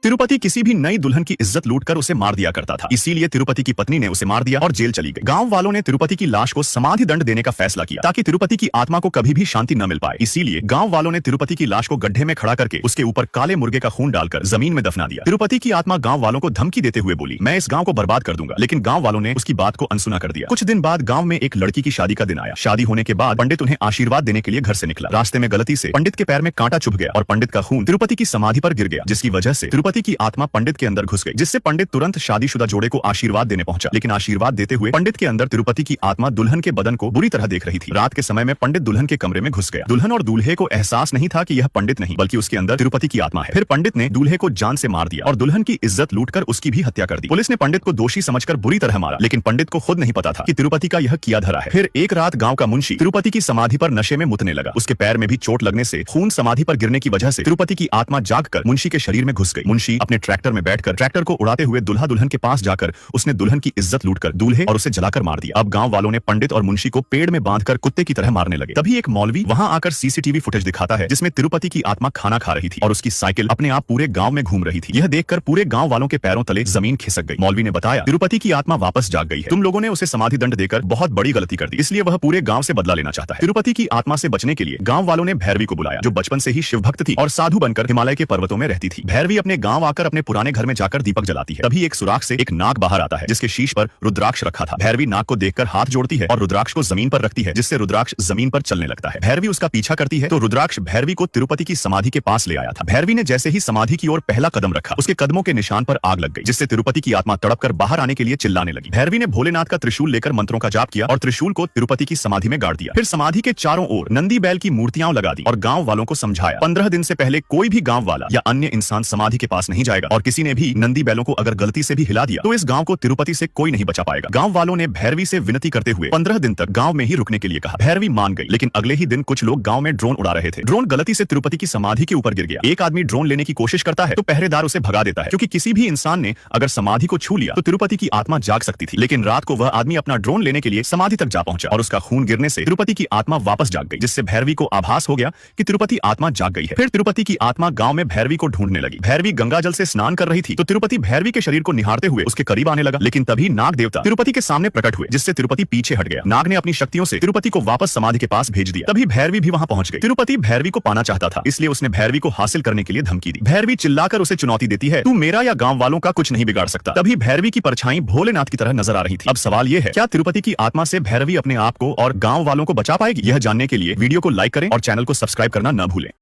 तिरुपति किसी भी नई दुल्हन की इज्जत लूटकर उसे मार दिया करता था। इसीलिए तिरुपति की पत्नी ने उसे मार दिया और जेल चली गई। गांव वालों ने तिरुपति की लाश को समाधि दंड देने का फैसला किया ताकि तिरुपति की आत्मा को कभी भी शांति न मिल पाए। इसीलिए गांव वालों ने तिरुपति की लाश को गड्ढे में खड़ा करके उसके ऊपर काले मुर्गे का खून डालकर जमीन में दफना दिया। तिरुपति की आत्मा गांव वालों को धमकी देते हुए बोली, मैं इस गांव को बर्बाद कर दूंगा, लेकिन गांव वालों ने उसकी बात को अनसुना कर दिया। कुछ दिन बाद गांव में एक लड़की की शादी का दिन आया। शादी होने के बाद पंडित उन्हें आशीर्वाद देने के लिए घर से निकला। रास्ते में गलती से पंडित के पैर में कांटा चुभ गया और पंडित का खून तिरुपति की समाधि पर गिर गया, जिसकी वजह से तिरुपति की आत्मा पंडित के अंदर घुस गई, जिससे पंडित तुरंत शादीशुदा जोड़े को आशीर्वाद देने पहुंचा। लेकिन आशीर्वाद देते हुए पंडित के अंदर तिरुपति की आत्मा दुल्हन के बदन को बुरी तरह देख रही थी। रात के समय में पंडित दुल्हन के कमरे में घुस गया। दुल्हन और दूल्हे को एहसास नहीं था कि यह पंडित नहीं बल्कि उसके अंदर तिरुपति की आत्मा है। फिर पंडित ने दूल्हे को जान से मार दिया और दुल्हन की इज्जत लूटकर उसकी भी हत्या कर दी। पुलिस ने पंडित को दोषी समझकर बुरी तरह मारा, लेकिन पंडित को खुद नहीं पता था कि तिरुपति का यह किया धरा है। फिर एक रात गांव का मुंशी तिरुपति की समाधि पर नशे में मुतने लगा। उसके पैर में भी चोट लगने से खून समाधि पर गिरने की वजह से तिरुपति की आत्मा जागकर मुंशी के शरीर में घुस गई। मुंशी अपने ट्रैक्टर में बैठकर ट्रैक्टर को उड़ाते हुए दुल्हा दुल्हन के पास जाकर उसने दुल्हन की इज्जत लूटकर दूल्हे और उसे जलाकर मार दिया। अब गांव वालों ने पंडित और मुंशी को पेड़ में बांधकर कुत्ते की तरह मारने लगे। तभी एक मौलवी वहां आकर सीसीटीवी फुटेज दिखाता है जिसमें तिरुपति की आत्मा खाना खा रही थी और उसकी साइकिल अपने आप पूरे गांव में घूम रही थी। यह देखकर पूरे गांव वालों के पैरों तले जमीन खिसक गई। मौलवी ने बताया, तिरुपति की आत्मा वापस जाग गई है। तुम लोगों ने उसे समाधि दंड देकर बहुत बड़ी गलती कर दी, इसलिए वह पूरे गांव से बदला लेना चाहता है। तिरुपति की आत्मा से बचने के लिए गांव वालों ने भैरवी को बुलाया, जो बचपन से ही शिव भक्त थी और साधु बनकर हिमालय के पर्वतों में रहती थी। भैरवी अपने गांव आकर अपने पुराने घर में जाकर दीपक जलाती है। तभी एक सुराख से एक नाग बाहर आता है जिसके शीश पर रुद्राक्ष रखा था। भैरवी नाग को देखकर हाथ जोड़ती है और रुद्राक्ष को जमीन पर रखती है, जिससे रुद्राक्ष जमीन पर चलने लगता है। भैरवी उसका पीछा करती है तो रुद्राक्ष भैरवी को तिरुपति की समाधि के पास ले आया था। भैरवी ने जैसे ही समाधि की ओर पहला कदम रखा, उसके कदमों के निशान पर आग लग गई, जिससे तिरुपति की आत्मा तड़पकर बाहर आने के लिए चिल्लाने लगी। भैरवी ने भोलेनाथ का त्रिशूल लेकर मंत्रों का जाप किया और त्रिशूल को तिरुपति की समाधि में गाड़ दिया। फिर समाधि के चारों ओर नंदी बैल की मूर्तियां लगा दी और गांव वालों को समझाया, 15 दिन से पहले कोई भी गांव वाला या अन्य इंसान समाधि के पास नहीं जाएगा और किसी ने भी नंदी बैलों को अगर गलती से भी हिला दिया तो इस गांव को तिरुपति से कोई नहीं बचा पाएगा। गांव वालों ने भैरवी से विनती करते हुए 15 दिन तक गांव में ही रुकने के लिए कहा। भैरवी मान गई, लेकिन अगले ही दिन कुछ लोग गांव में ड्रोन उड़ा रहे थे। ड्रोन गलती से तिरुपति की समाधि के ऊपर गिर गया। एक आदमी ड्रोन लेने की कोशिश करता है तो पहरेदार उसे भगा देता है, क्योंकि किसी भी इंसान ने अगर समाधि को छू लिया तो तिरुपति की आत्मा जाग सकती थी। लेकिन रात को वह आदमी अपना ड्रोन लेने के लिए समाधि तक जा पहुंचा और उसका खून गिरने से तिरुपति की आत्मा वापस जाग गई, जिससे भैरवी को आभास हो गया कि तिरुपति आत्मा जाग गई है। फिर तिरुपति की आत्मा गांव में भैरवी को ढूंढने लगी। भैरवी गंगा जल से स्नान कर रही थी तो तिरुपति भैरवी के शरीर को निहारते हुए उसके करीब आने लगा, लेकिन तभी नाग देवता तिरुपति के सामने प्रकट हुए, जिससे तिरुपति पीछे हट गया। नाग ने अपनी शक्तियों से तिरुपति को वापस समाधि के पास भेज दिया। तभी भैरवी भी वहां पहुंच गई। तिरुपति भैरवी को पाना चाहता था, इसलिए उसने भैरवी को हासिल करने के लिए धमकी दी। भैरवी चिल्लाकर उसे चुनौती देती है, तू मेरा या गांव वालों का कुछ नहीं बिगाड़ सकता। तभी भैरवी की परछाई भोलेनाथ की तरह नजर आ रही थी। अब सवाल यह है, क्या तिरुपति की आत्मा से भैरवी अपने आप को और गांव वालों को बचा पाएगी? यह जानने के लिए वीडियो को लाइक करें और चैनल को सब्सक्राइब करना न भूलें।